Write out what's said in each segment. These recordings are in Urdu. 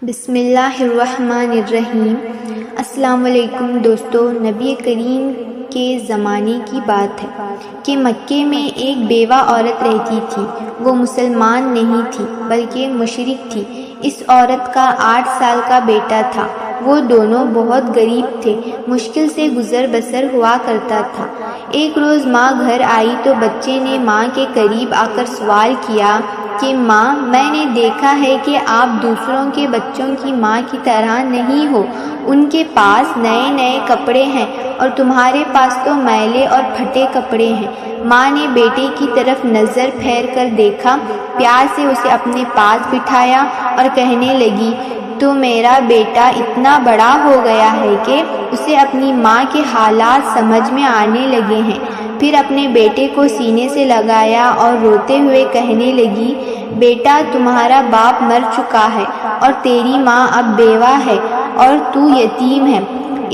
بسم اللہ الرحمن الرحیم۔ السلام علیکم دوستو، نبی کریم کے زمانے کی بات ہے کہ مکے میں ایک بیوہ عورت رہتی تھی۔ وہ مسلمان نہیں تھی بلکہ مشرک تھی۔ اس عورت کا 8 سال کا بیٹا تھا۔ وہ دونوں بہت غریب تھے، مشکل سے گزر بسر ہوا کرتا تھا۔ ایک روز ماں گھر آئی تو بچے نے ماں کے قریب آ کر سوال کیا کہ ماں، میں نے دیکھا ہے کہ آپ دوسروں کے بچوں کی ماں کی طرح نہیں ہو۔ ان کے پاس نئے نئے کپڑے ہیں اور تمہارے پاس تو میلے اور پھٹے کپڑے ہیں۔ ماں نے بیٹے کی طرف نظر پھیر کر دیکھا، پیار سے اسے اپنے پاس بٹھایا اور کہنے لگی، تو میرا بیٹا اتنا بڑا ہو گیا ہے کہ اسے اپنی ماں کے حالات سمجھ میں آنے لگے ہیں۔ پھر اپنے بیٹے کو سینے سے لگایا اور روتے ہوئے کہنے لگی، بیٹا، تمہارا باپ مر چکا ہے اور تیری ماں اب بیوہ ہے اور تو یتیم ہے،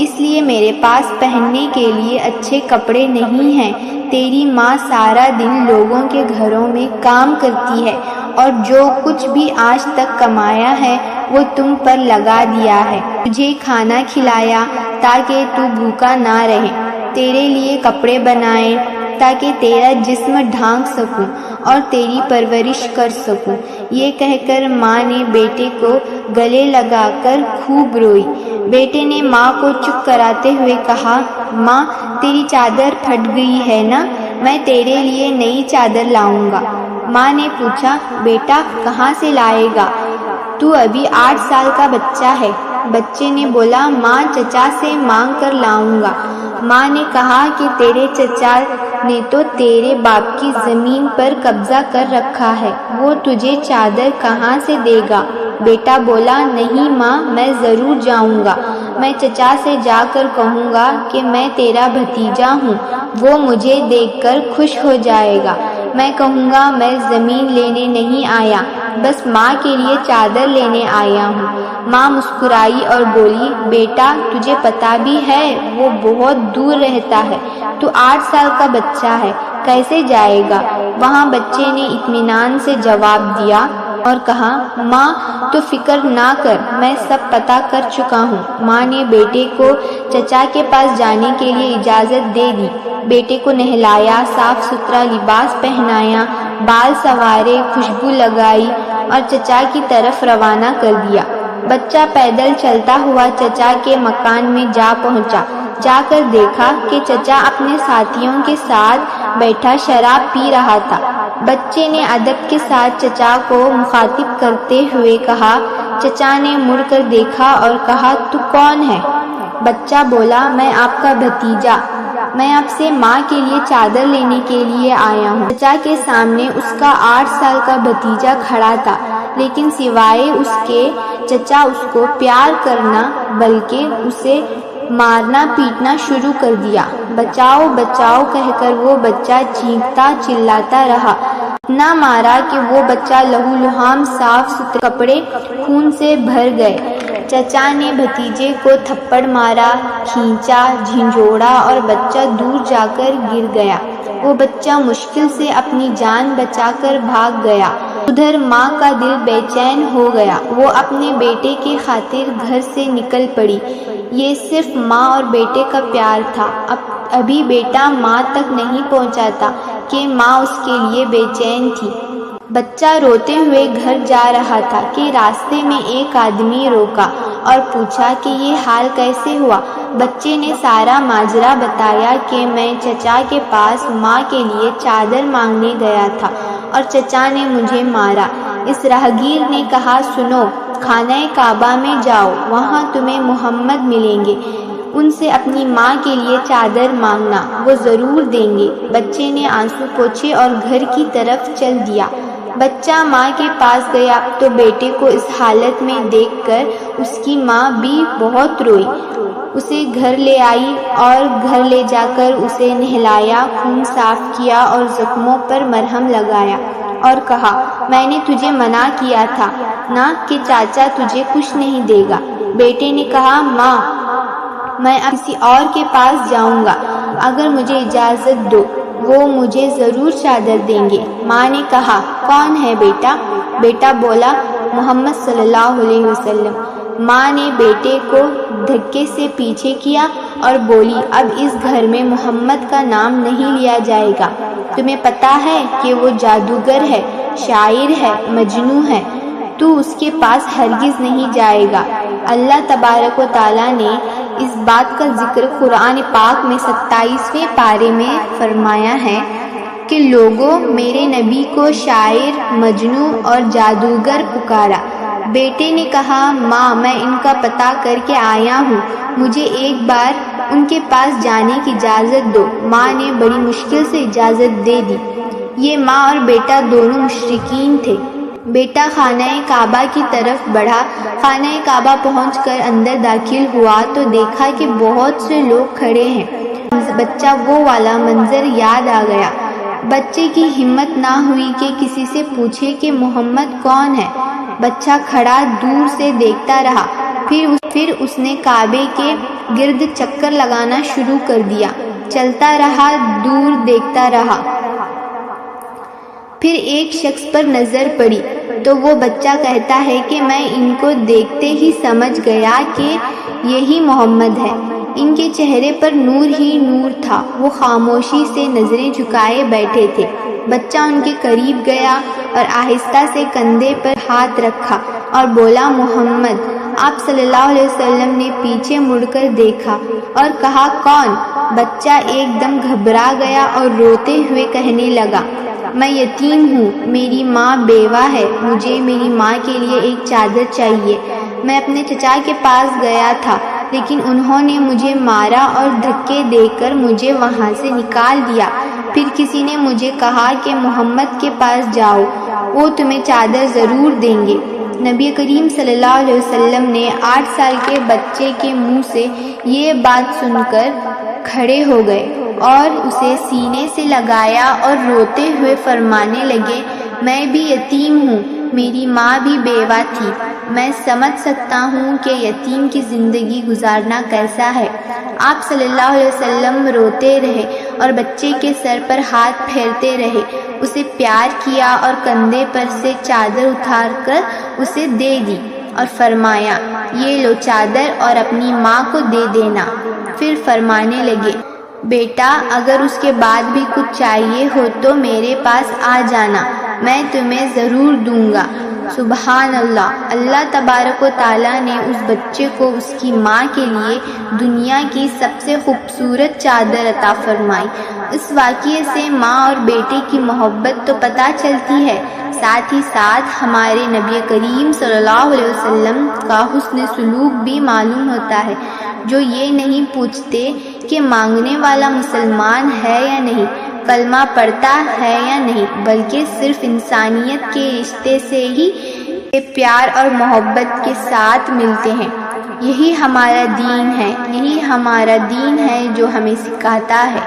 اس لیے میرے پاس پہننے کے لیے اچھے کپڑے نہیں ہیں۔ تیری ماں سارا دن لوگوں کے گھروں میں کام کرتی ہے اور جو کچھ بھی آج تک کمایا ہے وہ تم پر لگا دیا ہے۔ تجھے کھانا کھلایا تاکہ تو بھوکا نہ رہے، تیرے لیے کپڑے بنائے تاکہ تیرا جسم ڈھانک سکوں اور تیری پرورش کر سکوں۔ یہ کہہ کر ماں نے بیٹے کو گلے لگا کر خوب روئی۔ بیٹے نے ماں کو چپ کراتے ہوئے کہا، ماں، تیری چادر پھٹ گئی ہے نا، میں تیرے لیے نئی چادر لاؤں گا۔ ماں نے پوچھا، بیٹا کہاں سے لائے گا؟ تو ابھی 8 سال کا بچہ ہے۔ بچے نے بولا، ماں، چچا سے مانگ کر لاؤں گا۔ ماں نے کہا کہ تیرے چچا نے تو تیرے باپ کی زمین پر قبضہ کر رکھا ہے، وہ تجھے چادر کہاں سے دے گا؟ بیٹا بولا، نہیں ماں، میں ضرور جاؤں گا۔ میں چچا سے جا کر کہوں گا کہ میں تیرا بھتیجا ہوں، وہ مجھے دیکھ کر خوش ہو جائے گا۔ میں کہوں گا میں زمین لینے نہیں آیا، بس ماں کے لیے چادر لینے آیا ہوں۔ ماں مسکرائی اور بولی، بیٹا، تجھے پتا بھی ہے وہ بہت دور رہتا ہے، تو 8 سال کا بچہ ہے، کیسے جائے گا وہاں؟ بچے نے اطمینان سے جواب دیا اور کہا، ماں تو فکر نہ کر، میں سب پتہ کر چکا ہوں۔ ماں نے بیٹے کو چچا کے پاس جانے کے لیے اجازت دے دی۔ بیٹے کو نہلایا، صاف ستھرا لباس پہنایا، بال سنوارے، خوشبو لگائی اور چچا کی طرف روانہ کر دیا۔ بچہ پیدل چلتا ہوا چچا کے مکان میں جا پہنچا۔ جا کر دیکھا کہ چچا اپنے ساتھیوں کے ساتھ بیٹھا شراب پی رہا تھا۔ بچے نے ادب کے ساتھ چچا کو مخاطب کرتے ہوئے کہا۔ چچا نے مڑ کر دیکھا اور کہا، تو کون ہے؟ بچہ بولا، میں آپ کا بھتیجا، میں آپ سے ماں کے لیے چادر لینے کے لیے آیا ہوں۔ چچا کے سامنے اس کا 8 سال کا بھتیجا کھڑا تھا، لیکن سوائے اس کے چچا اس کو پیار کرنا بلکہ اسے مارنا پیٹنا شروع کر دیا۔ بچاؤ بچاؤ کہہ کر وہ بچہ چیختا چلاتا رہا۔ اتنا مارا کہ وہ بچہ لہو لہام، صاف ستھرے کپڑے خون سے بھر گئے۔ چچا نے بھتیجے کو تھپڑ مارا، کھینچا، جھنجھوڑا اور بچہ دور جا کر گر گیا۔ وہ بچہ مشکل سے اپنی جان بچا کر بھاگ گیا۔ ادھر ماں کا دل بے چین ہو گیا۔ وہ اپنے بیٹے کی خاطر گھر سے نکل پڑی۔ یہ صرف ماں اور بیٹے کا پیار تھا۔ ابھی بیٹا ماں تک نہیں پہنچا تھا کہ ماں اس کے لیے بے چین تھی۔ بچہ روتے ہوئے گھر جا رہا تھا کہ راستے میں ایک آدمی روکا اور پوچھا کہ یہ حال کیسے ہوا؟ بچے نے سارا ماجرا بتایا کہ میں چچا کے پاس ماں کے لیے چادر مانگنے گیا تھا اور چچا نے مجھے مارا۔ اس راہگیر نے کہا، سنو، خانہ کعبہ میں جاؤ، وہاں تمہیں محمد ملیں گے، ان سے اپنی ماں کے لیے چادر مانگنا، وہ ضرور دیں گے۔ بچے نے آنسو پوچھے اور گھر کی طرف چل دیا۔ بچہ ماں کے پاس گیا تو بیٹے کو اس حالت میں دیکھ کر اس کی ماں بھی بہت روئی۔ اسے گھر لے آئی اور گھر لے جا کر اسے نہلایا، خون صاف کیا اور زخموں پر مرہم لگایا اور کہا، میں نے تجھے منع کیا تھا نا کہ چاچا تجھے کچھ نہیں دے گا۔ بیٹے نے کہا، ماں، میں اب کسی اور کے پاس جاؤں گا، اگر مجھے اجازت دو، وہ مجھے ضرور چادر دیں گے۔ ماں نے کہا، کون ہے بیٹا؟ بیٹا بولا، محمد صلی اللہ علیہ وسلم۔ ماں نے بیٹے کو دھکے سے پیچھے کیا اور بولی، اب اس گھر میں محمد کا نام نہیں لیا جائے گا۔ تمہیں پتہ ہے کہ وہ جادوگر ہے، شاعر ہے، مجنون ہے، تو اس کے پاس ہرگز نہیں جائے گا۔ اللہ تبارک و تعالیٰ نے اس بات کا ذکر قرآن پاک میں 27ویں پارے میں فرمایا ہے کہ لوگوں، میرے نبی کو شاعر، مجنون اور جادوگر پکارا۔ بیٹے نے کہا، ماں میں ان کا پتہ کر کے آیا ہوں، مجھے ایک بار ان کے پاس جانے کی اجازت دو۔ ماں نے بڑی مشکل سے اجازت دے دی۔ یہ ماں اور بیٹا دونوں مشرکین تھے۔ بیٹا خانہ کعبہ کی طرف بڑھا۔ خانہ کعبہ پہنچ کر اندر داخل ہوا تو دیکھا کہ بہت سے لوگ کھڑے ہیں۔ بچہ وہ والا منظر یاد آ گیا۔ بچے کی ہمت نہ ہوئی کہ کسی سے پوچھے کہ محمد کون ہے۔ بچہ کھڑا دور سے دیکھتا رہا، پھر اس نے کعبے کے گرد چکر لگانا شروع کر دیا۔ چلتا رہا، دور دیکھتا رہا۔ پھر ایک شخص پر نظر پڑی تو وہ بچہ کہتا ہے کہ میں ان کو دیکھتے ہی سمجھ گیا کہ یہی محمد ہے۔ ان کے چہرے پر نور ہی نور تھا۔ وہ خاموشی سے نظریں جھکائے بیٹھے تھے۔ بچہ ان کے قریب گیا اور آہستہ سے کندھے پر ہاتھ رکھا اور بولا، محمد۔ آپ صلی اللہ علیہ وسلم نے پیچھے مڑ کر دیکھا اور کہا، کون؟ بچہ ایک دم گھبرا گیا اور روتے ہوئے کہنے لگا، میں یتیم ہوں، میری ماں بیوہ ہے، مجھے میری ماں کے لیے ایک چادر چاہیے۔ میں اپنے چچا کے پاس گیا تھا، لیکن انہوں نے مجھے مارا اور دھکے دے کر مجھے وہاں سے نکال دیا۔ پھر کسی نے مجھے کہا کہ محمد کے پاس جاؤ، وہ تمہیں چادر ضرور دیں گے۔ نبی کریم صلی اللہ علیہ وسلم نے 8 سال کے بچے کے منہ سے یہ بات سن کر کھڑے ہو گئے اور اسے سینے سے لگایا اور روتے ہوئے فرمانے لگے، میں بھی یتیم ہوں، میری ماں بھی بیوہ تھی، میں سمجھ سکتا ہوں کہ یتیم کی زندگی گزارنا کیسا ہے۔ آپ صلی اللہ علیہ وسلم روتے رہے اور بچے کے سر پر ہاتھ پھیرتے رہے، اسے پیار کیا اور کندھے پر سے چادر اتار کر اسے دے دی اور فرمایا، یہ لو چادر اور اپنی ماں کو دے دینا۔ پھر فرمانے لگے، بیٹا اگر اس کے بعد بھی کچھ چاہیے ہو تو میرے پاس آ جانا، میں تمہیں ضرور دوں گا۔ سبحان اللہ! اللہ تبارک و تعالیٰ نے اس بچے کو اس کی ماں کے لیے دنیا کی سب سے خوبصورت چادر عطا فرمائی۔ اس واقعے سے ماں اور بیٹے کی محبت تو پتہ چلتی ہے، ساتھ ہی ساتھ ہمارے نبی کریم صلی اللہ علیہ وسلم کا حسن سلوک بھی معلوم ہوتا ہے، جو یہ نہیں پوچھتے کہ مانگنے والا مسلمان ہے یا نہیں، کلمہ پڑھتا ہے یا نہیں، بلکہ صرف انسانیت کے رشتے سے ہی پیار اور محبت کے ساتھ ملتے ہیں۔ یہی ہمارا دین ہے، یہی ہمارا دین ہے جو ہمیں سکھاتا ہے